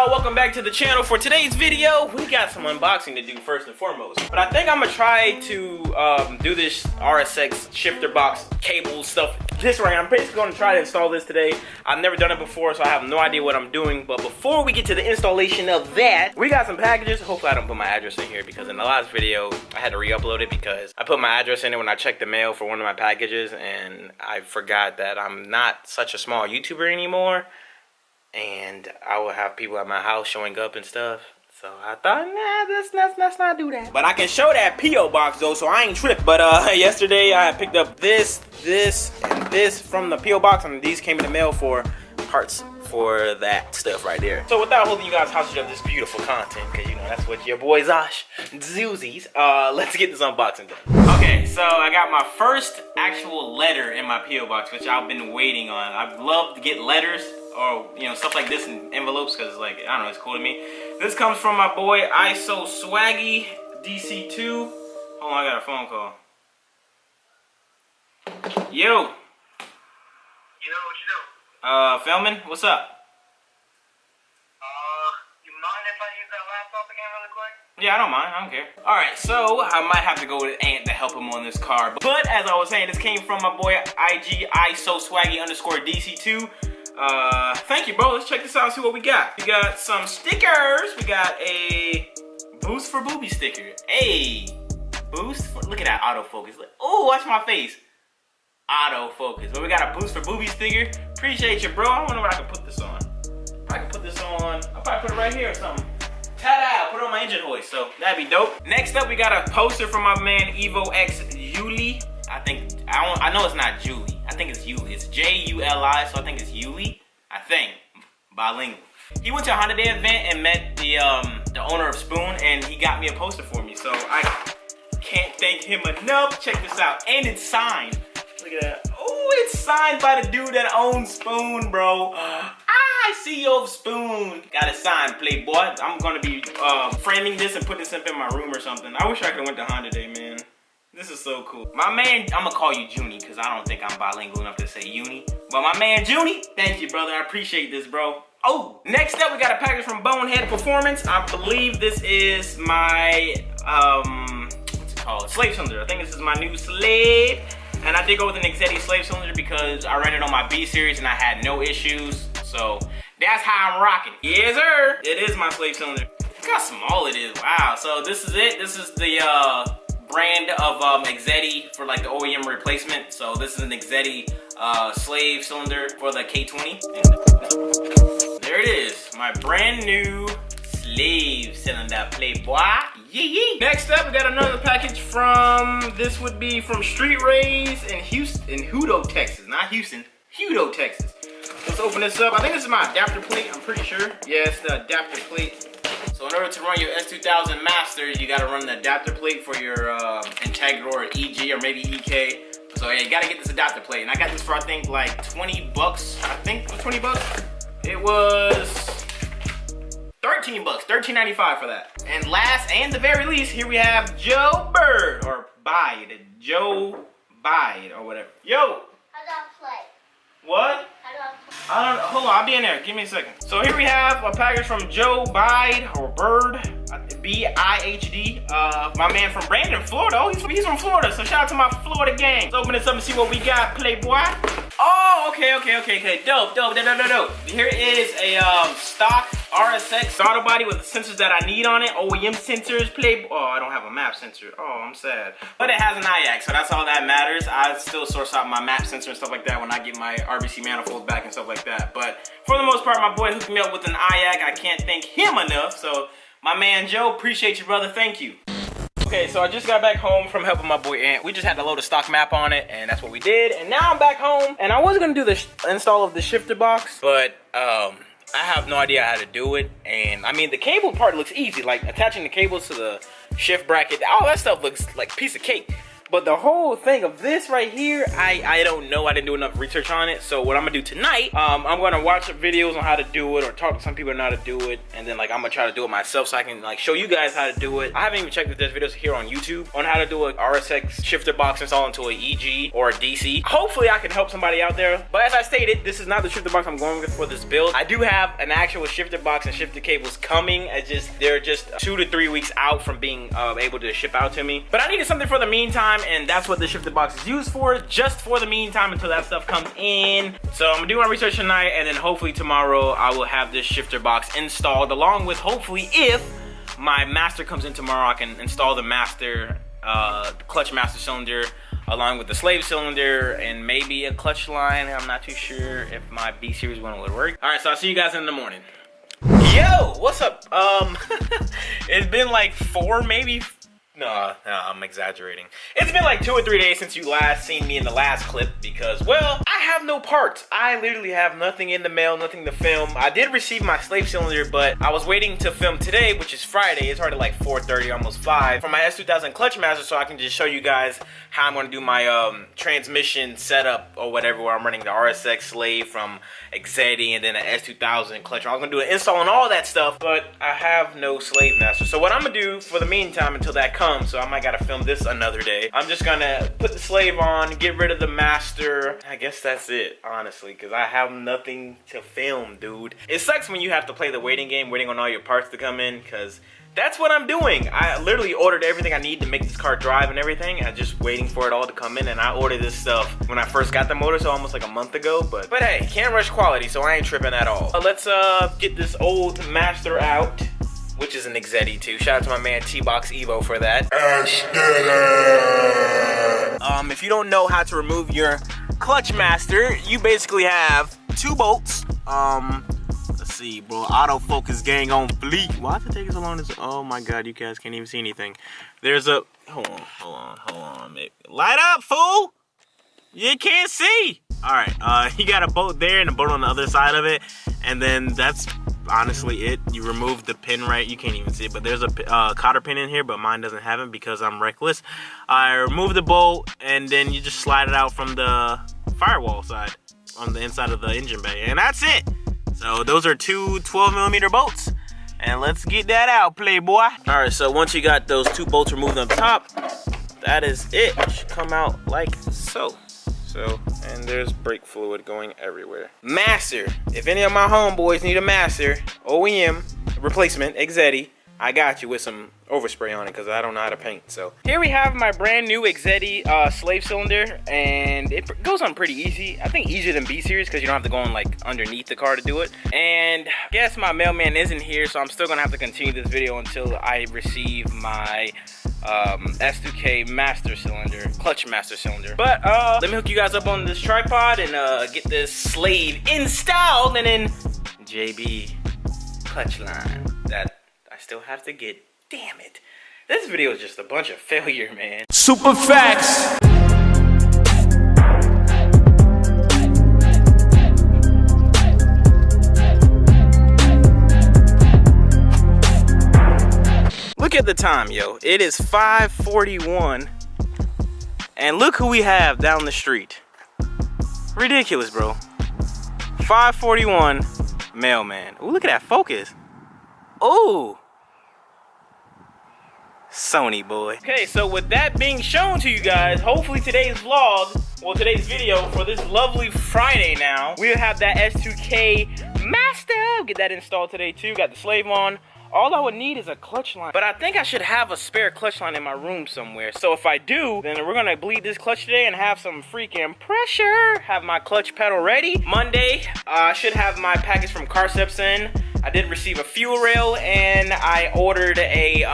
y'all? Welcome back to the channel. For today's video, we got some unboxing to do first and foremost. But I think I'm gonna try to do this RSX shifter box cable stuff this way. I'm basically gonna try to install this today. I've never done it before, so I have no idea what I'm doing. But before we get to the installation of that, we got some packages. Hopefully I don't put my address in here, because in the last video, I had to re-upload it because I put my address in it when I checked the mail for one of my packages, and I forgot that I'm not such a small YouTuber anymore. And I will have people at my house showing up and stuff. So I thought, nah, let's not do that. But I can show that P.O. box though, so I ain't tripped. But yesterday I picked up this, and this from the P.O. box, and these came in the mail for parts for that stuff right there. So without holding you guys hostage of this beautiful content, because you know that's what your boy Zosh zoozies, let's get this unboxing done. Okay, so I got my first actual letter in my P.O. box, which I've been waiting on. I've loved to get letters or stuff like this in envelopes, because like, I don't know, it's cool to me. This comes from my boy ISO Swaggy DC2. Hold on, I got a phone call. Yo. You know what you do? Feldman, what's up? You mind if I use that laptop again really quick? Yeah, I don't mind, I don't care. Alright, so I might have to go with Ant to help him on this car. But as I was saying, this came from my boy IG ISO Swaggy _ DC2. Thank you, bro. Let's check this out and see what we got. We got some stickers. We got a Boost for Booby sticker. Hey, Boost for, look at that autofocus. Oh, watch my face. Autofocus. But we got a Boost for Booby sticker. Appreciate you, bro. I wonder what I can put this on. I can put this on. I'll probably put it right here or something. Ta-da! Put it on my engine hoist. So that'd be dope. Next up, we got a poster from my man Evo X Yuli. I know it's not Julie. I think it's Yuli. It's J-U-L-I, so I think it's Yuli. I think. Bilingual. He went to a Honda Day event and met the owner of Spoon, and he got me a poster for me. So I can't thank him enough. Check this out. And it's signed. Look at that. Oh, it's signed by the dude that owns Spoon, bro. CEO of Spoon. Got it signed, Playboy. I'm gonna be framing this and putting this up in my room or something. I wish I could have went to Honda Day, man. This is so cool. My man, I'm gonna call you Junie, because I don't think I'm bilingual enough to say Uni. But my man Junie, thank you, brother. I appreciate this, bro. Oh, next up, we got a package from Bonehead Performance. I believe this is my, what's it called? Slave cylinder. I think this is my new slave. And I did go with an Exetti slave cylinder because I ran it on my B series and I had no issues. So that's how I'm rocking. Yes, sir. It is my slave cylinder. Look how small it is. Wow. So this is it. This is the, brand of Exetti for like the OEM replacement. So this is an Exetti slave cylinder for the K20. And there it is, my brand new slave cylinder, Playboy. Yee. Next up, we got another package from, this would be from Street Rays in Hutto, Texas. Not Houston, Hutto, Texas. Let's open this up. I think this is my adapter plate, I'm pretty sure. Yeah, it's the adapter plate. So in order to run your S2000 Masters, you gotta run the adapter plate for your Integra or EG or maybe EK. So yeah, you gotta get this adapter plate. And I got this for I think like 20 bucks. I think it was 20 bucks. It was 13 bucks, $13.95 for that. And last and the very least, here we have Joe Bird or Bide, Joe Bide or whatever. Yo. How do I play? What? I don't know. Hold on, I'll be in there. Give me a second. So here we have a package from Joe Bide or Bird, B-I-H-D. My man from Brandon, Florida. Oh, he's from Florida. So shout out to my Florida gang. Let's open this up and see what we got, Playboy. Oh, okay. Dope. Here is a stock RSX throttle body with the sensors that I need on it. OEM sensors, Playboy. Oh, I don't have a map sensor. Oh, I'm sad. But it has an IAC, so that's all that matters. I still source out my map sensor and stuff like that when I get my RBC manifold back and stuff like that. But for the most part, my boy hooked me up with an IAC. I can't thank him enough. So my man Joe, appreciate you, brother. Thank you. Okay, so I just got back home from helping my boy Ant. We just had to load a stock map on it, and that's what we did. And now I'm back home, and I was gonna do the install of the shifter box, but I have no idea how to do it. And I mean, the cable part looks easy, like attaching the cables to the shift bracket. All that stuff looks like a piece of cake. But the whole thing of this right here, I don't know. I didn't do enough research on it. So what I'm gonna do tonight, I'm gonna watch some videos on how to do it, or talk to some people on how to do it, and then like I'm gonna try to do it myself so I can like show you guys how to do it. I haven't even checked if there's videos here on YouTube on how to do a RSX shifter box install into a EG or a DC. Hopefully I can help somebody out there. But as I stated, this is not the shifter box I'm going with for this build. I do have an actual shifter box and shifter cables coming. They're just 2 to 3 weeks out from being able to ship out to me. But I needed something for the meantime, and that's what the shifter box is used for, just for the meantime until that stuff comes in. So I'm gonna do my research tonight, and then hopefully tomorrow I will have this shifter box installed, along with hopefully if my master comes in tomorrow, I can install the master, clutch master cylinder, along with the slave cylinder and maybe a clutch line. I'm not too sure if my B series one would work. All right, so I'll see you guys in the morning. Yo, what's up? It's been like 4, maybe. No, I'm exaggerating. It's been like 2 or 3 days since you last seen me in the last clip because, well, I have no parts. I literally have nothing in the mail, nothing to film. I did receive my slave cylinder, but I was waiting to film today, which is Friday. It's already like 4:30, almost 5, for my S2000 Clutch Master, so I can just show you guys how I'm going to do my transmission setup or whatever, where I'm running the RSX slave from Exedi and then an S2000 clutch. I was going to do an install and all that stuff, but I have no slave master. So what I'm going to do for the meantime until that comes, so I might gotta film this another day, I'm just gonna put the slave on, get rid of the master. I guess that's it, honestly, because I have nothing to film, dude. It sucks when you have to play the waiting game, waiting on all your parts to come in, because that's what I'm doing. I literally ordered everything I need to make this car drive and everything. I'm just waiting for it all to come in, and I ordered this stuff when I first got the motor, so almost like a month ago. But hey, can't rush quality, so I ain't tripping at all. Let's get this old master out, which is an Exedi too. Shout out to my man T-Box Evo for that. If you don't know how to remove your clutch master, you basically have 2 bolts. Let's see, bro. Autofocus gang on fleek. Why is it taking so long to... Oh my god, you guys can't even see anything. There's a... Hold on. Light up, fool! You can't see! Alright, you got a bolt there and a bolt on the other side of it. And then that's honestly it. You remove the pin, right? You can't even see it, but there's a cotter pin in here, but mine doesn't have it because I'm reckless. I remove the bolt, and then you just slide it out from the firewall side on the inside of the engine bay, and that's it. So those are 2 12mm bolts, and let's get that out, playboy. All right, so once you got those 2 bolts removed on top, that is it. It should come out like so. And there's brake fluid going everywhere. Master. If any of my homeboys need a master, OEM, replacement, Exedi, I got you with some overspray on it because I don't know how to paint. So here we have my brand new Exedi slave cylinder, and it goes on pretty easy. I think easier than B series because you don't have to go on like underneath the car to do it. And I guess my mailman isn't here, so I'm still gonna have to continue this video until I receive my S2K master cylinder, clutch master cylinder. But let me hook you guys up on this tripod and get this slave installed, and then JB clutch line that I still have to get. Damn it. This video is just a bunch of failure, man. Super facts. Look at the time, yo. It is 5:41, and look who we have down the street. Ridiculous, bro. 5:41, mailman. Ooh, look at that focus. Ooh. Sony boy. Okay, so with that being shown to you guys, hopefully today's vlog, well, today's video for this lovely Friday now, we'll have that S2K master. Get that installed today too. Got the slave on. All I would need is a clutch line, but I think I should have a spare clutch line in my room somewhere. So if I do, then we're gonna bleed this clutch today and have some freaking pressure. Have my clutch pedal ready. Monday, I should have my package from Carceps in. I did receive a fuel rail, and I ordered a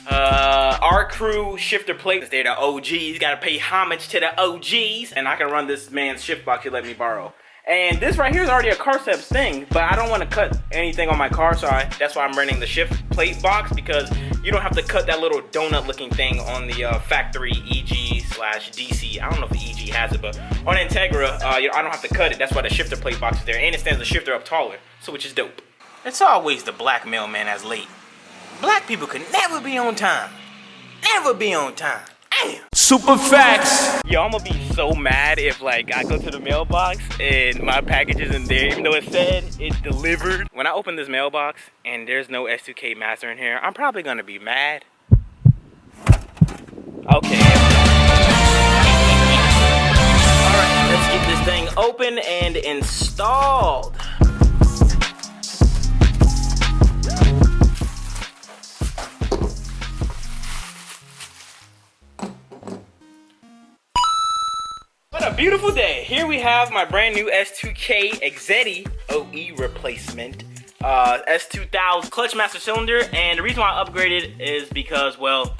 our crew shifter plate. They're the OGs. Gotta pay homage to the OGs, and I can run this man's shift box he let me borrow. And this right here is already a Carceps thing, but I don't want to cut anything on my car, so that's why I'm running the shift plate box, because you don't have to cut that little donut looking thing on the factory EG/DC. I don't know if the EG has it, but on Integra, I don't have to cut it. That's why the shifter plate box is there, and it stands the shifter up taller, so which is dope. It's always the black mailman that's late. Black people can never be on time. Never be on time. Damn. Super facts. Yo, I'm gonna be so mad if like I go to the mailbox and my package isn't there, even though it said it's delivered. When I open this mailbox and there's no S2K Master in here, I'm probably gonna be mad. Okay. Alright, let's get this thing open and installed. What a beautiful day. Here we have my brand new S2K Exetti OE replacement. S2000 clutch master cylinder, and the reason why I upgraded is because, well,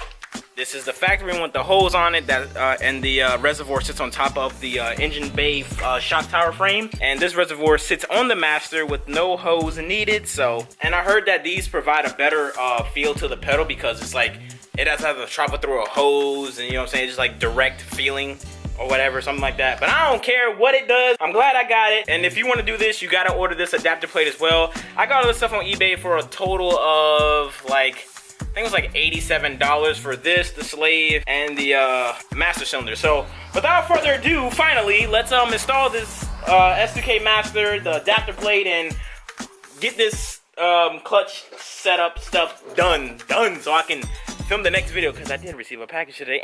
this is the factory one with the hose on it that and the reservoir sits on top of the engine bay shock tower frame, and this reservoir sits on the master with no hose needed. So, and I heard that these provide a better feel to the pedal because it's like it doesn't have to travel through a hose, and you know what I'm saying, it's just like direct feeling or whatever, something like that. But I don't care what it does. I'm glad I got it. And if you want to do this, you got to order this adapter plate as well. I got all this stuff on eBay for a total of like, I think it was like $87 for this, the slave, and the master cylinder. So without further ado, finally, let's install this S2K Master, the adapter plate, and get this clutch setup stuff done, so I can film the next video, because I did receive a package today.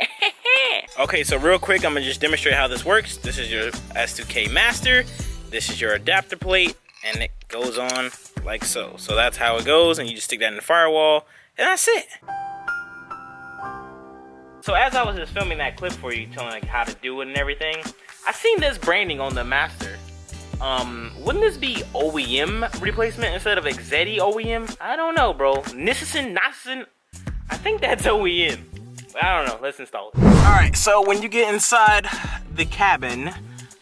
Okay, so real quick, I'm gonna just demonstrate how this works. This is your S2K Master, this is your adapter plate, and it goes on like so. So that's how it goes, and you just stick that in the firewall, and that's it. So as I was just filming that clip for you, telling like how to do it and everything, I seen this branding on the Master. Wouldn't this be OEM replacement instead of Exetti OEM? I don't know, bro. Nissan, I think that's OEM. I don't know, let's install it. All right, so when you get inside the cabin,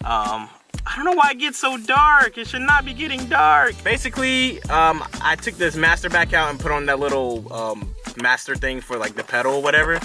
I don't know why it gets so dark. It should not be getting dark. Basically, I took this master back out and put on that little master thing for like the pedal or whatever.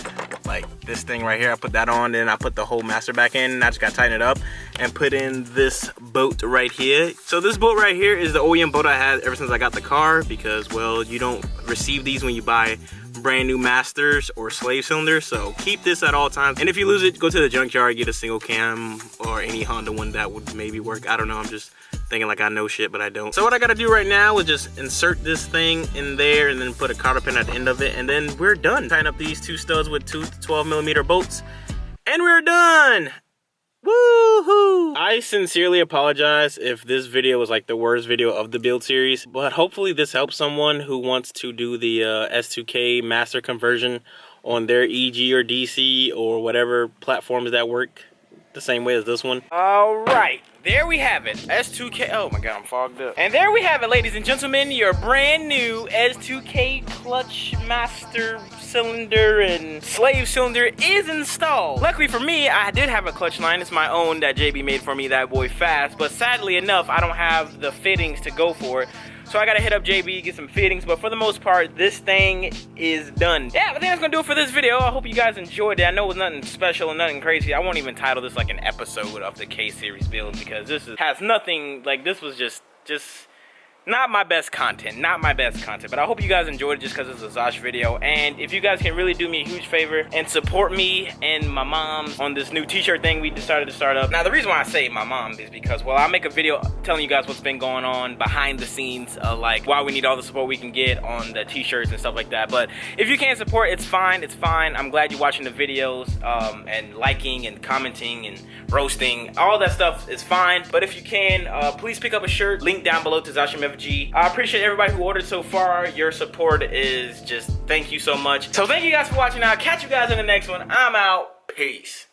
Like this thing right here, I put that on, then I put the whole master back in, and I just gotta tighten it up and put in this bolt right here. So this bolt right here is the OEM bolt I had ever since I got the car, because, well, you don't receive these when you buy brand new masters or slave cylinders, so keep this at all times. And if you lose it, go to the junkyard, get a single cam or any Honda one that would maybe work. I don't know, I'm just thinking like I know shit, but I don't. So what I gotta do right now is just insert this thing in there and then put a cotter pin at the end of it, and then we're done. Tighten up these two studs with two 12mm bolts, and we're done. Woohoo! I sincerely apologize if this video was like the worst video of the build series, but hopefully this helps someone who wants to do the S2K Master conversion on their EG or DC or whatever platforms that work the same way as this one. All right, there we have it. S2K, oh my God, I'm fogged up. And there we have it, ladies and gentlemen, your brand new S2K clutch master cylinder and slave cylinder is installed. Luckily for me, I did have a clutch line. It's my own that JB made for me, that boy fast, but sadly enough, I don't have the fittings to go for it. So I gotta hit up JB, get some fittings, but for the most part, this thing is done. Yeah, I think that's gonna do it for this video. I hope you guys enjoyed it. I know it was nothing special and nothing crazy. I won't even title this like an episode of the K-series build, because this has nothing, like this was just not my best content, but I hope you guys enjoyed it just because it's a Zosh video. And if you guys can really do me a huge favor and support me and my mom on this new t-shirt thing we decided to start up. Now the reason why I say my mom is because, well, I'll make a video telling you guys what's been going on behind the scenes, like why we need all the support we can get on the t-shirts and stuff like that. But if you can't support, it's fine, I'm glad you're watching the videos and liking and commenting and roasting. All that stuff is fine, but if you can, please pick up a shirt, link down below to Zosh MFG. I appreciate everybody who ordered so far. Your support is just, thank you so much. So thank you guys for watching. I'll catch you guys in the next one. I'm out. Peace.